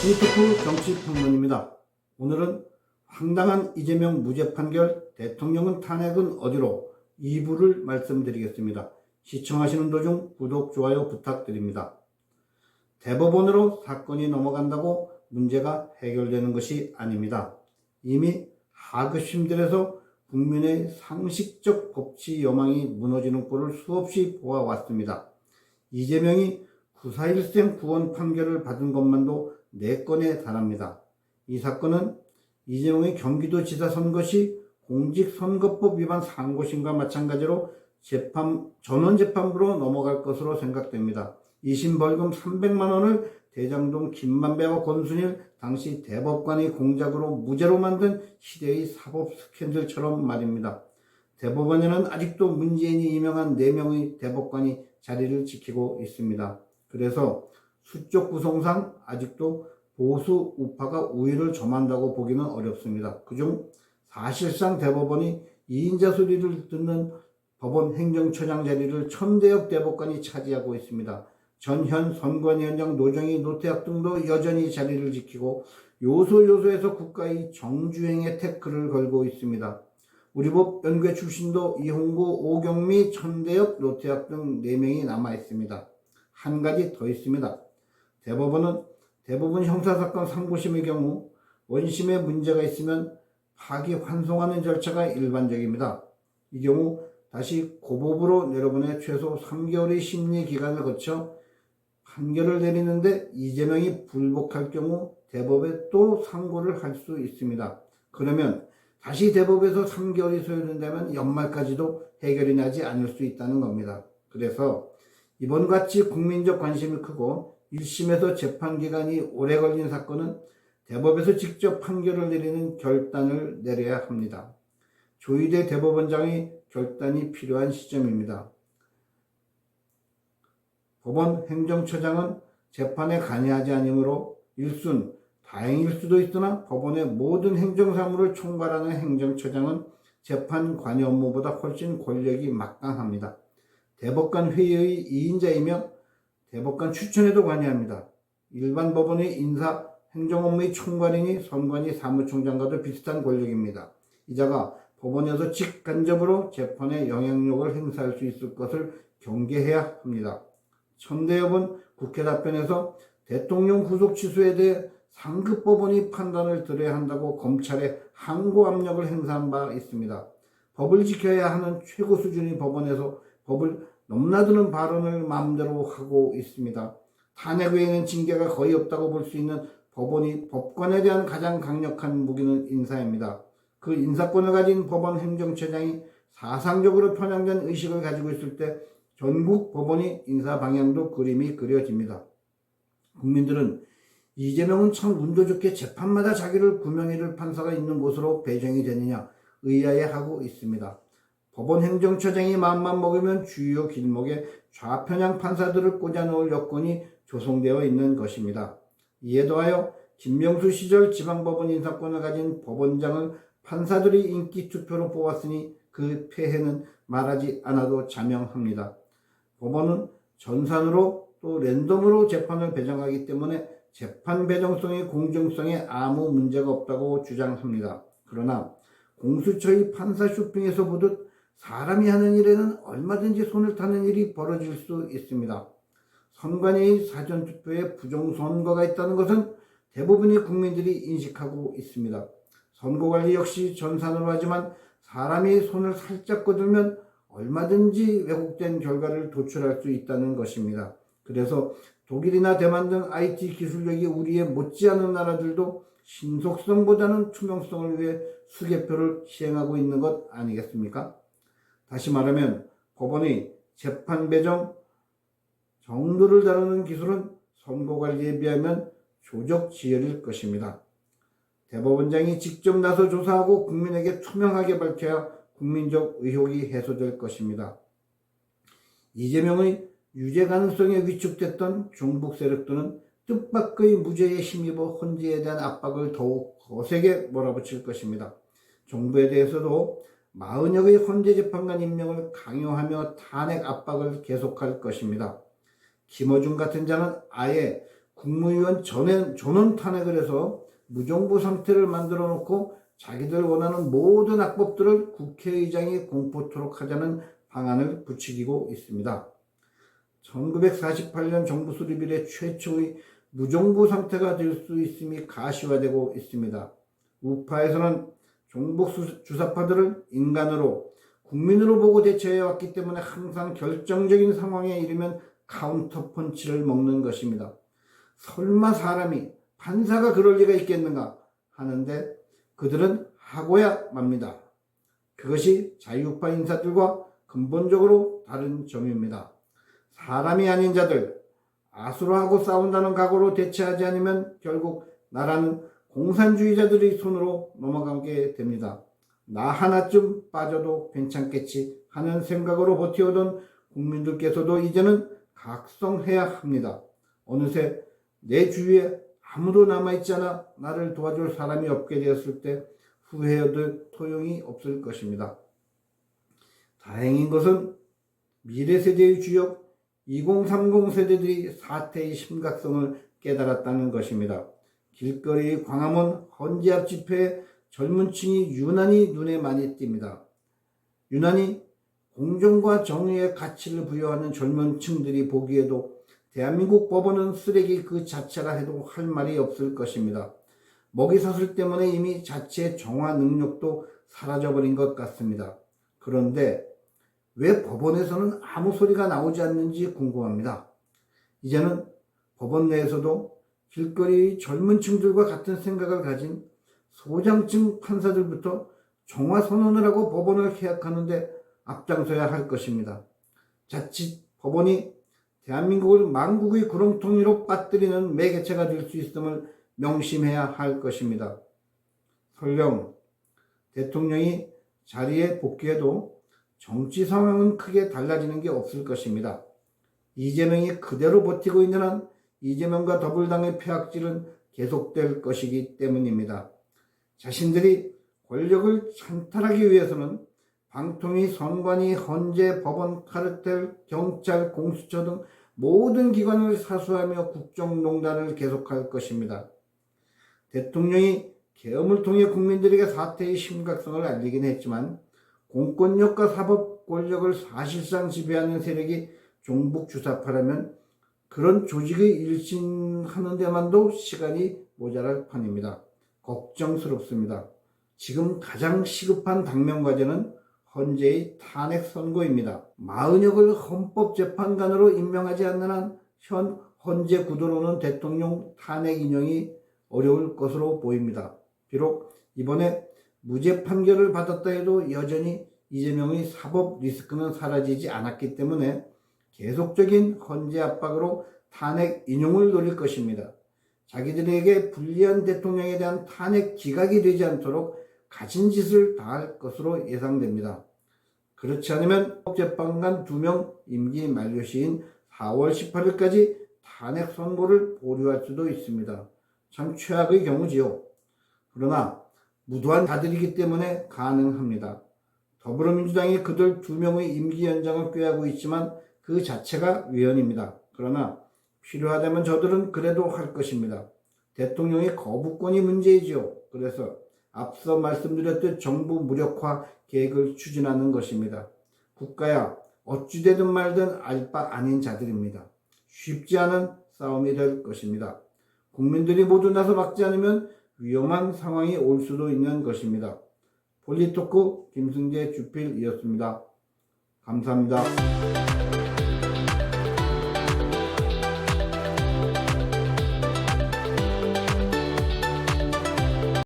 유튜브 정치평론입니다. 오늘은 황당한 이재명 무죄 판결, 대통령은 탄핵은 어디로 2부를 말씀드리겠습니다. 시청하시는 도중 구독, 좋아요 부탁드립니다. 대법원으로 사건이 넘어간다고 문제가 해결되는 것이 아닙니다. 이미 하급심들에서 국민의 상식적 법치 여망이 무너지는 꼴을 수없이 보아왔습니다. 이재명이 9.4.1생 구원 판결을 받은 것만도 4건에 달합니다. 이 사건은 이재명의 경기도지사 선거 시 공직선거법 위반 상고심과 마찬가지로 전원재판부로 넘어갈 것으로 생각됩니다. 2심 벌금 300만 원을 대장동 김만배와 권순일 당시 대법관의 공작으로 무죄로 만든 시대의 사법 스캔들처럼 말입니다. 대법원에는 아직도 문재인이 임명한 4명의 대법관이 자리를 지키고 있습니다. 그래서 수적 구성상 아직도 보수 우파가 우위를 점한다고 보기는 어렵습니다. 그중 사실상 대법원이 2인자 소리를 듣는 법원 행정처장 자리를 천대엽 대법관이 차지하고 있습니다. 전현 선관위원장 노정희, 노태학 등도 여전히 자리를 지키고 요소에서 국가의 정주행에 태클을 걸고 있습니다. 우리법 연구회 출신도 이홍구, 오경미, 천대엽, 노태학 등 4명이 남아있습니다. 한 가지 더 있습니다. 대법원 형사사건 상고심의 경우 원심에 문제가 있으면 파기환송하는 절차가 일반적입니다. 이 경우 다시 고법으로 내려보내 최소 3개월의 심리기간을 거쳐 판결을 내리는데 이재명이 불복할 경우 대법에 또 상고를 할 수 있습니다. 그러면 다시 대법에서 3개월이 소요된다면 연말까지도 해결이 나지 않을 수 있다는 겁니다. 그래서 이번같이 국민적 관심이 크고 1심에서 재판기간이 오래 걸린 사건은 대법에서 직접 판결을 내리는 결단을 내려야 합니다. 조희대 대법원장의 결단이 필요한 시점입니다. 법원 행정처장은 재판에 관여하지 않으므로 일순 다행일 수도 있으나 법원의 모든 행정사무를 총괄하는 행정처장은 재판 관여 업무보다 훨씬 권력이 막강합니다. 대법관 회의의 2인자이며 대법관 추천에도 관여합니다. 일반 법원의 인사 행정업무의 총괄이니 선관위 사무총장과도 비슷한 권력입니다. 이자가 법원에서 직간접으로 재판에 영향력을 행사할 수 있을 것을 경계해야 합니다. 천대엽은 국회 답변에서 대통령 구속 취소에 대해 상급법원이 판단을 들어야 한다고 검찰에 항고 압력을 행사한 바 있습니다. 법을 지켜야 하는 최고 수준의 법원에서 법을 넘나드는 발언을 마음대로 하고 있습니다. 탄핵 외에는 징계가 거의 없다고 볼 수 있는 법원이 법관에 대한 가장 강력한 무기는 인사입니다. 그 인사권을 가진 법원 행정처장이 사상적으로 편향된 의식을 가지고 있을 때 전국 법원이 인사 방향도 그림이 그려집니다. 국민들은 이재명은 참 운도 좋게 재판마다 자기를 구명해줄 판사가 있는 곳으로 배정이 되느냐 의아해하고 있습니다. 법원 행정처장이 마음만 먹으면 주요 길목에 좌편향 판사들을 꽂아놓을 여건이 조성되어 있는 것입니다. 이에 더하여 김명수 시절 지방법원 인사권을 가진 법원장을 판사들이 인기 투표로 뽑았으니 그 폐해는 말하지 않아도 자명합니다. 법원은 전산으로 또 랜덤으로 재판을 배정하기 때문에 재판 배정성의 공정성에 아무 문제가 없다고 주장합니다. 그러나 공수처의 판사 쇼핑에서 보듯 사람이 하는 일에는 얼마든지 손을 타는 일이 벌어질 수 있습니다. 선관위의 사전투표에 부정선거가 있다는 것은 대부분의 국민들이 인식하고 있습니다. 선거관리 역시 전산으로 하지만 사람이 손을 살짝 거들면 얼마든지 왜곡된 결과를 도출할 수 있다는 것입니다. 그래서 독일이나 대만 등 IT 기술력이 우리에 못지않은 나라들도 신속성보다는 투명성을 위해 수개표를 시행하고 있는 것 아니겠습니까? 다시 말하면 법원의 재판 배정 정도를 다루는 기술은 선거관리에 비하면 조적지혈일 것입니다. 대법원장이 직접 나서 조사하고 국민에게 투명하게 밝혀야 국민적 의혹이 해소될 것입니다. 이재명의 유죄 가능성에 위축됐던 종북 세력들은 뜻밖의 무죄에 힘입어 헌재에 대한 압박을 더욱 거세게 몰아붙일 것입니다. 정부에 대해서도 40여의 헌재재판관 임명을 강요하며 탄핵 압박을 계속할 것입니다. 김어준 같은 자는 아예 국무위원 전원 탄핵을 해서 무정부 상태를 만들어 놓고 자기들 원하는 모든 악법들을 국회의장이 공포토록 하자는 방안을 부추기고 있습니다. 1948년 정부 수립 이래 최초의 무정부 상태가 될 수 있음이 가시화되고 있습니다. 우파에서는 종북 주사파들을 인간으로 국민으로 보고 대처해왔기 때문에 항상 결정적인 상황에 이르면 카운터 펀치를 먹는 것입니다. 설마 사람이 판사가 그럴 리가 있겠는가 하는데 그들은 하고야 맙니다. 그것이 자유파 인사들과 근본적으로 다른 점입니다. 사람이 아닌 자들, 아수라하고 싸운다는 각오로 대처하지 않으면 결국 나라는 공산주의자들의 손으로 넘어가게 됩니다. 나 하나쯤 빠져도 괜찮겠지 하는 생각으로 버텨오던 국민들께서도 이제는 각성해야 합니다. 어느새 내 주위에 아무도 남아있지 않아 나를 도와줄 사람이 없게 되었을 때 후회해도 소용이 없을 것입니다. 다행인 것은 미래 세대의 주역 2030 세대들이 사태의 심각성을 깨달았다는 것입니다. 길거리 광화문 헌재 앞 집회에 젊은 층이 유난히 눈에 많이 띕니다. 유난히 공정과 정의의 가치를 부여하는 젊은 층들이 보기에도 대한민국 법원은 쓰레기 그 자체라 해도 할 말이 없을 것입니다. 먹이사슬 때문에 이미 자체의 정화 능력도 사라져버린 것 같습니다. 그런데 왜 법원에서는 아무 소리가 나오지 않는지 궁금합니다. 이제는 법원 내에서도 길거리 젊은 층들과 같은 생각을 가진 소장층 판사들부터 정화 선언을 하고 법원을 개혁하는데 앞장서야 할 것입니다. 자칫 법원이 대한민국을 만국의 구렁텅이로 빠뜨리는 매개체가 될 수 있음을 명심해야 할 것입니다. 설령 대통령이 자리에 복귀해도 정치 상황은 크게 달라지는 게 없을 것입니다. 이재명이 그대로 버티고 있는 한 이재명과 더불당의 폐악질은 계속될 것이기 때문입니다. 자신들이 권력을 찬탈하기 위해서는 방통위, 선관위, 헌재, 법원, 카르텔, 경찰, 공수처 등 모든 기관을 사수하며 국정농단을 계속할 것입니다. 대통령이 계엄을 통해 국민들에게 사태의 심각성을 알리긴 했지만 공권력과 사법 권력을 사실상 지배하는 세력이 종북 주사파라면 그런 조직의 일신하는 데만도 시간이 모자랄 판입니다. 걱정스럽습니다. 지금 가장 시급한 당면과제는 헌재의 탄핵 선고입니다. 마은혁을 헌법재판관으로 임명하지 않는 한 현 헌재 구도로는 대통령 탄핵 인용이 어려울 것으로 보입니다. 비록 이번에 무죄 판결을 받았다 해도 여전히 이재명의 사법 리스크는 사라지지 않았기 때문에 계속적인 헌재 압박으로 탄핵 인용을 노릴 것입니다. 자기들에게 불리한 대통령에 대한 탄핵 기각이 되지 않도록 가진 짓을 다할 것으로 예상됩니다. 그렇지 않으면 헌법재판관 2명 임기 만료 시인 4월 18일까지 탄핵 선고를 보류할 수도 있습니다. 참 최악의 경우지요. 그러나 무도한 자들이기 때문에 가능합니다. 더불어민주당이 그들 2명의 임기 연장을 꾀하고 있지만 그 자체가 위헌입니다. 그러나 필요하다면 저들은 그래도 할 것입니다. 대통령의 거부권이 문제이지요. 그래서 앞서 말씀드렸듯 정부 무력화 계획을 추진하는 것입니다. 국가야 어찌되든 말든 알 바 아닌 자들입니다. 쉽지 않은 싸움이 될 것입니다. 국민들이 모두 나서 막지 않으면 위험한 상황이 올 수도 있는 것입니다. 폴리토크 김승재 주필이었습니다. 감사합니다.